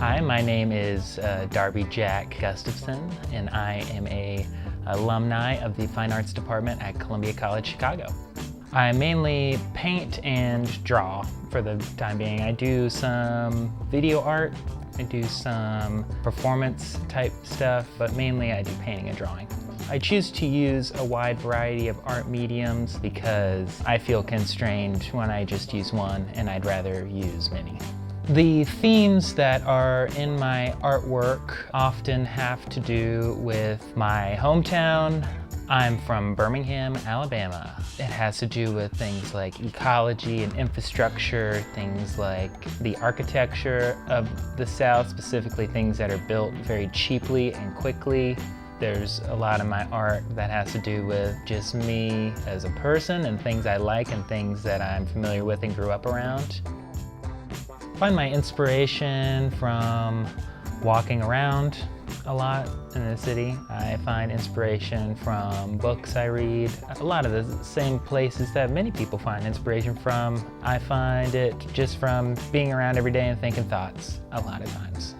Hi, my name is Darby Gustafson, and I am an alumni of the Fine Arts Department at Columbia College, Chicago. I mainly paint and draw for the time being. I do some video art, I do some performance type stuff, but mainly I do painting and drawing. I choose to use a wide variety of art mediums because I feel constrained when I just use one, and I'd rather use many. The themes that are in my artwork often have to do with my hometown. I'm from Birmingham, Alabama. It has to do with things like ecology and infrastructure, things like the architecture of the South, specifically things that are built very cheaply and quickly. There's a lot of my art that has to do with just me as a person and things I like and things that I'm familiar with and grew up around. I find my inspiration from walking around a lot in the city. I find inspiration from books I read. A lot of the same places that many people find inspiration from. I find it just from being around every day and thinking thoughts a lot of times.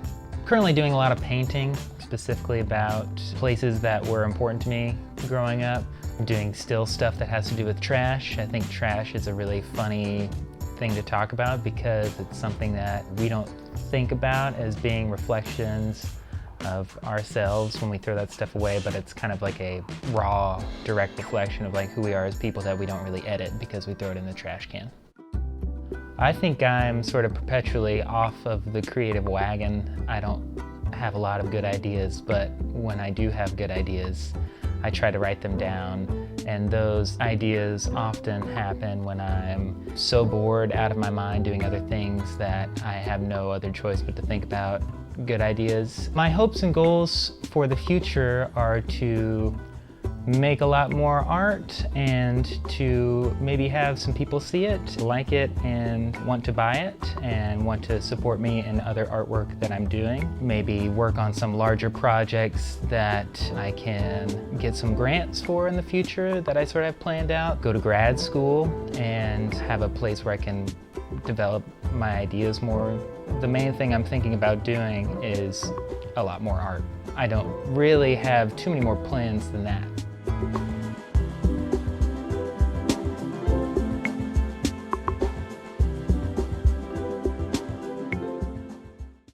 Currently doing a lot of painting, specifically about places that were important to me growing up. I'm doing still stuff that has to do with trash. I think trash is a really funny thing to talk about because it's something that we don't think about as being reflections of ourselves when we throw that stuff away, but it's kind of like a raw, direct reflection of like who we are as people that we don't really edit because we throw it in the trash can. I think I'm sort of perpetually off of the creative wagon. I don't have a lot of good ideas, but when I do have good ideas, I try to write them down, and those ideas often happen when I'm so bored out of my mind doing other things that I have no other choice but to think about good ideas. My hopes and goals for the future are to make a lot more art and to maybe have some people see it, like it, and want to buy it and want to support me in other artwork that I'm doing. Maybe work on some larger projects that I can get some grants for in the future that I sort of have planned out. Go to grad school and have a place where I can develop my ideas more. The main thing I'm thinking about doing is a lot more art. I don't really have too many more plans than that.